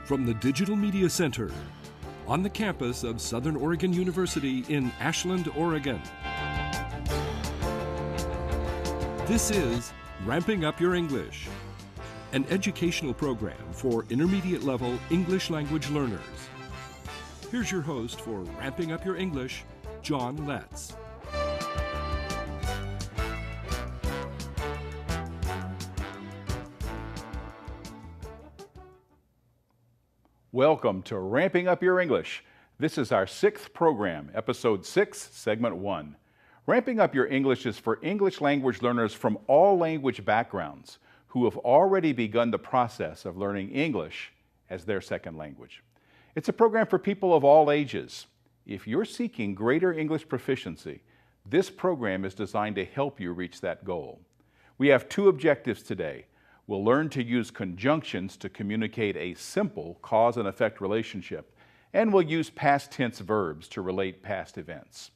from the Digital Media Center on the campus of Southern Oregon University in Ashland, Oregon. This is Ramping Up Your English, an educational program for intermediate level English language learners. Here's your host for Ramping Up Your English, John Letts. Welcome to Ramping Up Your English. This is our 6th program, Episode 6, Segment 1. Ramping Up Your English is for English language learners from all language backgrounds who have already begun the process of learning English as their second language. It's a program for people of all ages. If you're seeking greater English proficiency, this program is designed to help you reach that goal. We have 2 objectives today. We'll learn to use conjunctions to communicate a simple cause and effect relationship, and we'll use past tense verbs to relate past events.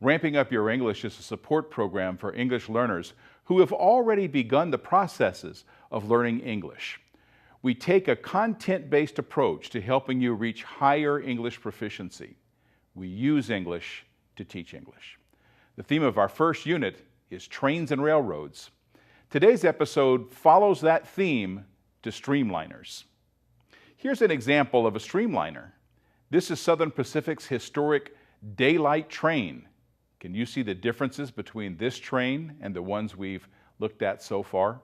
Ramping Up Your English is a support program for English learners who have already begun the processes of learning English. We take a content-based approach to helping you reach higher English proficiency. We use English to teach English. The theme of our first unit is trains and railroads. Today's episode follows that theme to streamliners. Here's an example of a streamliner. This is Southern Pacific's historic daylight train. Can you see the differences between this train and the ones we've looked at so far?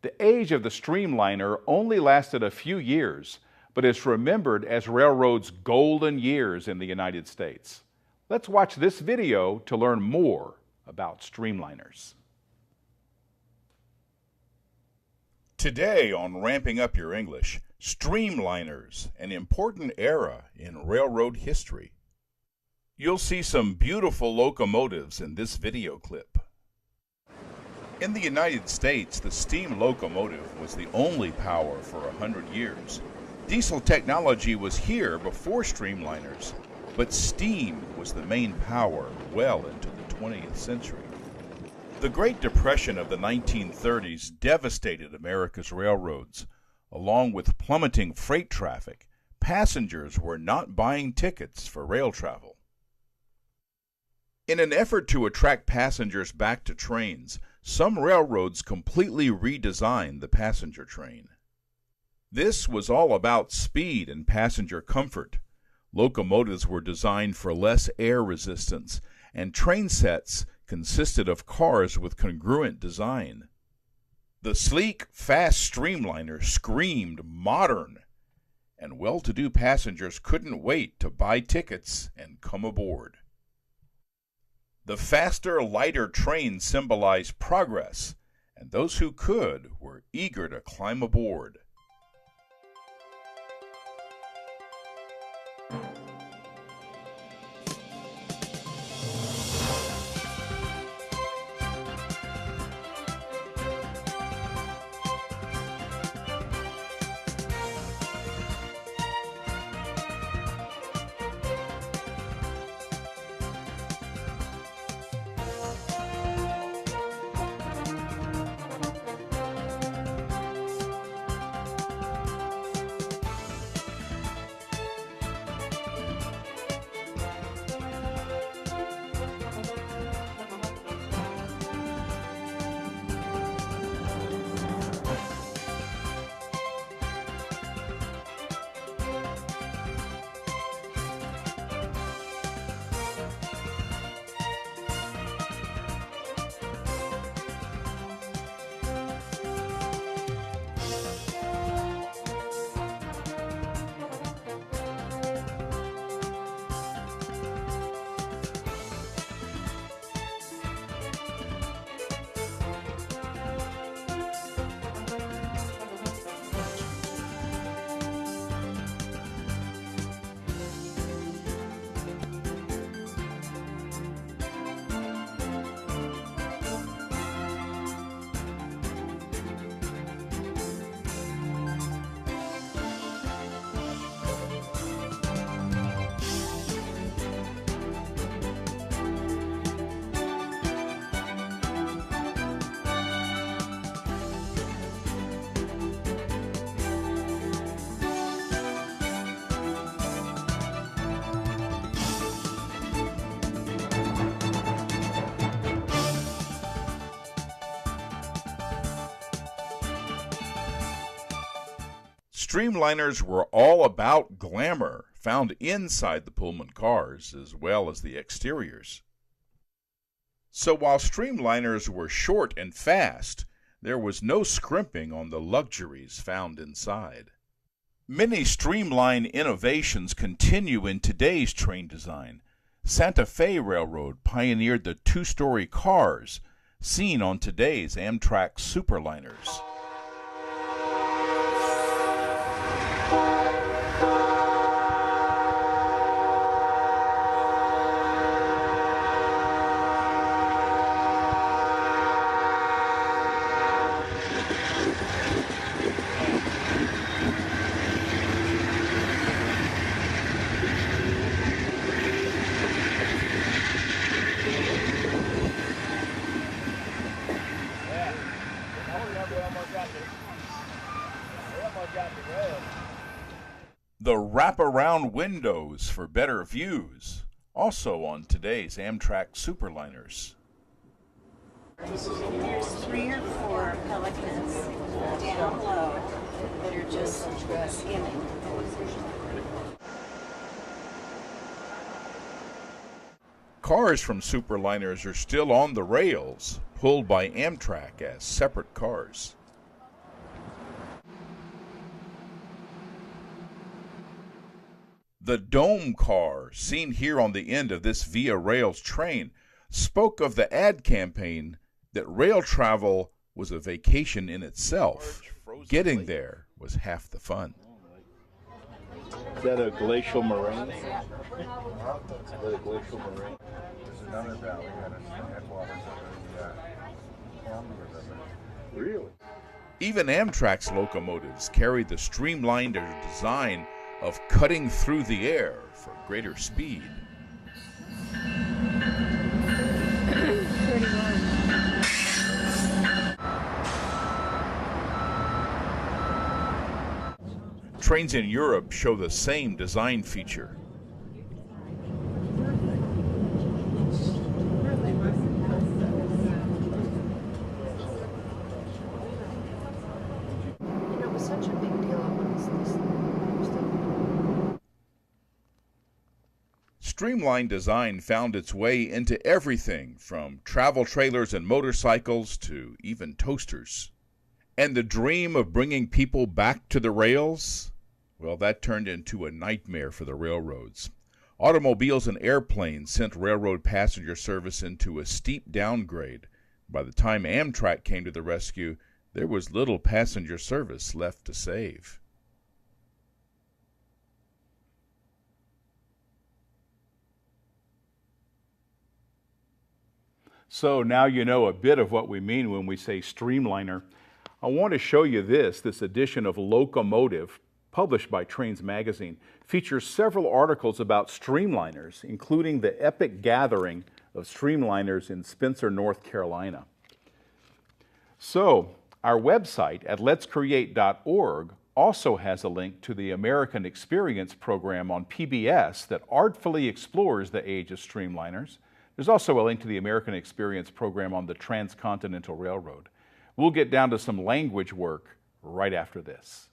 The age of the streamliner only lasted a few years, but is remembered as railroads' golden years in the United States. Let's watch this video to learn more about streamliners. Today on Ramping Up Your English, streamliners, an important era in railroad history. You'll see some beautiful locomotives in this video clip. In the United States, the steam locomotive was the only power for 100 years. Diesel technology was here before streamliners, but steam was the main power well into the 20th century. The Great Depression of the 1930s devastated America's railroads. Along with plummeting freight traffic, passengers were not buying tickets for rail travel. In an effort to attract passengers back to trains, some railroads completely redesigned the passenger train. This was all about speed and passenger comfort. Locomotives were designed for less air resistance, and train sets consisted of cars with congruent design. The sleek, fast streamliner screamed modern, and well-to-do passengers couldn't wait to buy tickets and come aboard. The faster, lighter train symbolized progress, and those who could were eager to climb aboard. Streamliners were all about glamour found inside the Pullman cars as well as the exteriors. So while streamliners were short and fast, there was no scrimping on the luxuries found inside. Many streamline innovations continue in today's train design. Santa Fe Railroad pioneered the two-story cars seen on today's Amtrak Superliners. The wraparound windows for better views, also on today's Amtrak Superliners. There's 3 or 4 pelicans down low that are just skimming. Cars from Superliners are still on the rails, pulled by Amtrak as separate cars. The dome car, seen here on the end of this Via Rails train, spoke of the ad campaign that rail travel was a vacation in itself. Getting there was half the fun. Is that a glacial moraine? Is that a glacial moraine? There's another valley at its headwaters of the Columbia River. Really? Even Amtrak's locomotives carried the streamlined design of cutting through the air for greater speed. Trains in Europe show the same design feature. It was such a big deal. Streamlined design found its way into everything from travel trailers and motorcycles to even toasters. And the dream of bringing people back to the rails? Well, that turned into a nightmare for the railroads. Automobiles and airplanes sent railroad passenger service into a steep downgrade. By the time Amtrak came to the rescue, there was little passenger service left to save. So now you know a bit of what we mean when we say streamliner. I want to show you this edition of Locomotive, published by Trains Magazine, features several articles about streamliners, including the epic gathering of streamliners in Spencer, North Carolina. So, our website at letscreate.org also has a link to the American Experience program on PBS that artfully explores the age of streamliners. There's also a link to the American Experience program on the Transcontinental Railroad. We'll get down to some language work right after this.